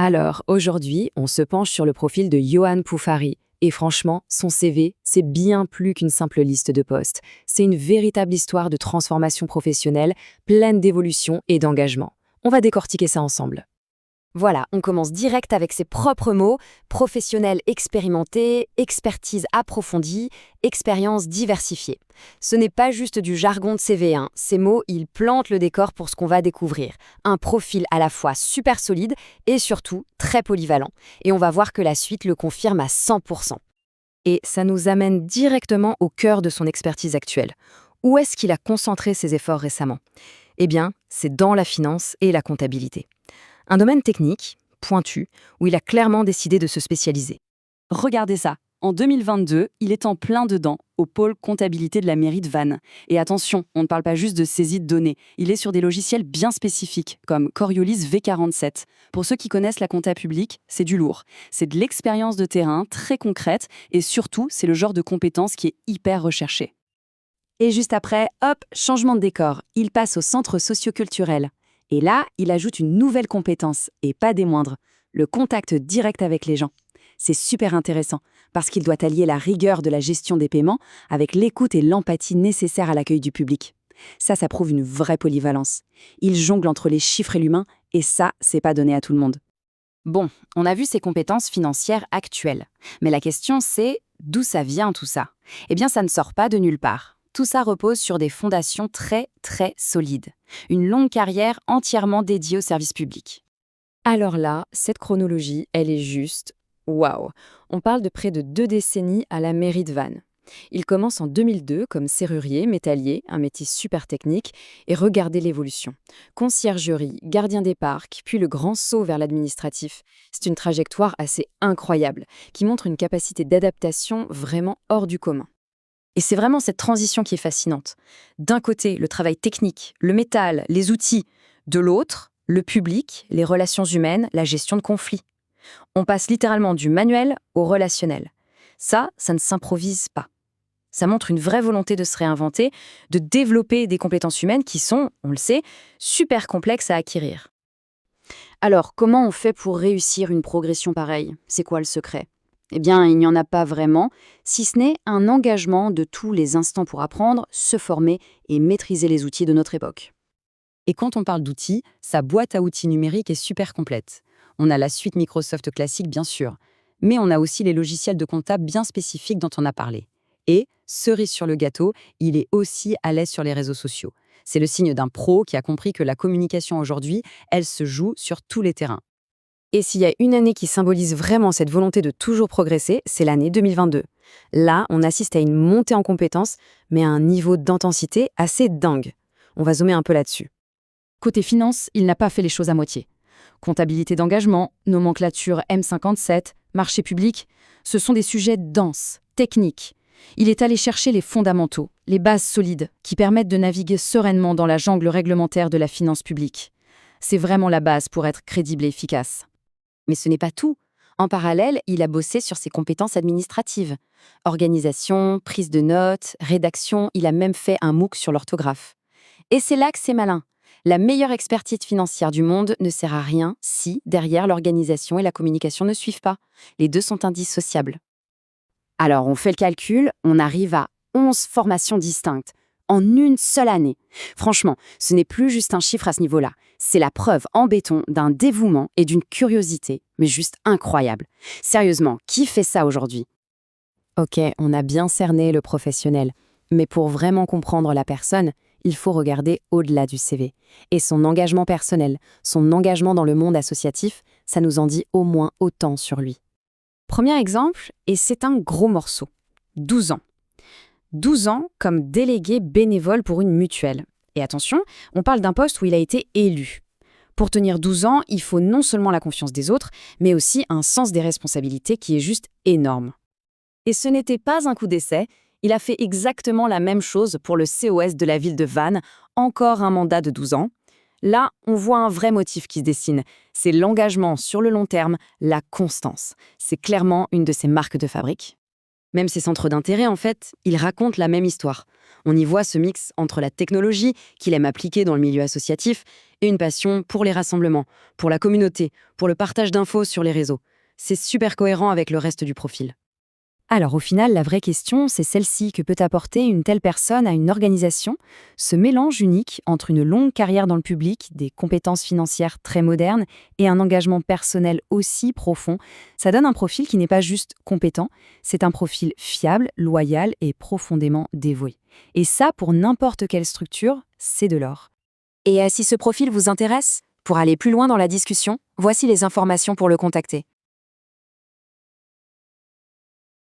Alors, aujourd'hui, on se penche sur le profil de Yohan Poufari. Et franchement, son CV, c'est bien plus qu'une simple liste de postes. C'est une véritable histoire de transformation professionnelle, pleine d'évolution et d'engagement. On va décortiquer ça ensemble. Voilà, on commence direct avec ses propres mots: professionnel expérimenté, expertise approfondie, expérience diversifiée. Ce n'est pas juste du jargon de CV, hein. Ces mots, ils plantent le décor pour ce qu'on va découvrir. Un profil à la fois super solide et surtout très polyvalent. Et on va voir que la suite le confirme à 100%. Et ça nous amène directement au cœur de son expertise actuelle. Où est-ce qu'il a concentré ses efforts récemment? Eh bien, c'est dans la finance et la comptabilité. Un domaine technique, pointu, où il a clairement décidé de se spécialiser. Regardez ça. En 2022, il est en plein dedans, au pôle comptabilité de la mairie de Vannes. Et attention, on ne parle pas juste de saisie de données. Il est sur des logiciels bien spécifiques, comme Coriolis V47. Pour ceux qui connaissent la compta publique, c'est du lourd. C'est de l'expérience de terrain, très concrète, et surtout, c'est le genre de compétence qui est hyper recherché. Et juste après, hop, changement de décor. Il passe au centre socioculturel. Et là, il ajoute une nouvelle compétence, et pas des moindres, le contact direct avec les gens. C'est super intéressant, parce qu'il doit allier la rigueur de la gestion des paiements avec l'écoute et l'empathie nécessaires à l'accueil du public. Ça prouve une vraie polyvalence. Il jongle entre les chiffres et l'humain, et ça, c'est pas donné à tout le monde. Bon, on a vu ses compétences financières actuelles. Mais la question c'est, d'où ça vient tout ça? Eh bien, ça ne sort pas de nulle part. Tout ça repose sur des fondations très, très solides. Une longue carrière entièrement dédiée au service public. Alors là, cette chronologie, elle est juste waouh. On parle de près de 2 décennies à la mairie de Vannes. Il commence en 2002 comme serrurier, métallier, un métier super technique, et regardez l'évolution. Conciergerie, gardien des parcs, puis le grand saut vers l'administratif. C'est une trajectoire assez incroyable, qui montre une capacité d'adaptation vraiment hors du commun. Et c'est vraiment cette transition qui est fascinante. D'un côté, le travail technique, le métal, les outils. De l'autre, le public, les relations humaines, la gestion de conflits. On passe littéralement du manuel au relationnel. Ça ne s'improvise pas. Ça montre une vraie volonté de se réinventer, de développer des compétences humaines qui sont, on le sait, super complexes à acquérir. Alors, comment on fait pour réussir une progression pareille? C'est quoi le secret? Eh bien, il n'y en a pas vraiment, si ce n'est un engagement de tous les instants pour apprendre, se former et maîtriser les outils de notre époque. Et quand on parle d'outils, sa boîte à outils numérique est super complète. On a la suite Microsoft classique, bien sûr, mais on a aussi les logiciels de compta bien spécifiques dont on a parlé. Et, cerise sur le gâteau, il est aussi à l'aise sur les réseaux sociaux. C'est le signe d'un pro qui a compris que la communication aujourd'hui, elle se joue sur tous les terrains. Et s'il y a une année qui symbolise vraiment cette volonté de toujours progresser, c'est l'année 2022. Là, on assiste à une montée en compétences, mais à un niveau d'intensité assez dingue. On va zoomer un peu là-dessus. Côté finance, il n'a pas fait les choses à moitié. Comptabilité d'engagement, nomenclature M57, marché public, ce sont des sujets denses, techniques. Il est allé chercher les fondamentaux, les bases solides, qui permettent de naviguer sereinement dans la jungle réglementaire de la finance publique. C'est vraiment la base pour être crédible et efficace. Mais ce n'est pas tout. En parallèle, il a bossé sur ses compétences administratives. Organisation, prise de notes, rédaction, il a même fait un MOOC sur l'orthographe. Et c'est là que c'est malin. La meilleure expertise financière du monde ne sert à rien si, derrière, l'organisation et la communication ne suivent pas. Les deux sont indissociables. Alors, on fait le calcul, on arrive à 11 formations distinctes, en une seule année. Franchement, ce n'est plus juste un chiffre à ce niveau-là. C'est la preuve en béton d'un dévouement et d'une curiosité, mais juste incroyable. Sérieusement, qui fait ça aujourd'hui? Ok, on a bien cerné le professionnel, mais pour vraiment comprendre la personne, il faut regarder au-delà du CV. Et son engagement personnel, son engagement dans le monde associatif, ça nous en dit au moins autant sur lui. Premier exemple, et c'est un gros morceau, 12 ans. 12 ans comme délégué bénévole pour une mutuelle. Et attention, on parle d'un poste où il a été élu. Pour tenir 12 ans, il faut non seulement la confiance des autres, mais aussi un sens des responsabilités qui est juste énorme. Et ce n'était pas un coup d'essai, il a fait exactement la même chose pour le COS de la ville de Vannes, encore un mandat de 12 ans. Là, on voit un vrai motif qui se dessine, c'est l'engagement sur le long terme, la constance. C'est clairement une de ses marques de fabrique. Même ses centres d'intérêt, en fait, ils racontent la même histoire. On y voit ce mix entre la technologie qu'il aime appliquer dans le milieu associatif et une passion pour les rassemblements, pour la communauté, pour le partage d'infos sur les réseaux. C'est super cohérent avec le reste du profil. Alors au final, la vraie question, c'est celle-ci: que peut apporter une telle personne à une organisation? Ce mélange unique entre une longue carrière dans le public, des compétences financières très modernes et un engagement personnel aussi profond, ça donne un profil qui n'est pas juste compétent, c'est un profil fiable, loyal et profondément dévoué. Et ça, pour n'importe quelle structure, c'est de l'or. Et si ce profil vous intéresse, pour aller plus loin dans la discussion, voici les informations pour le contacter.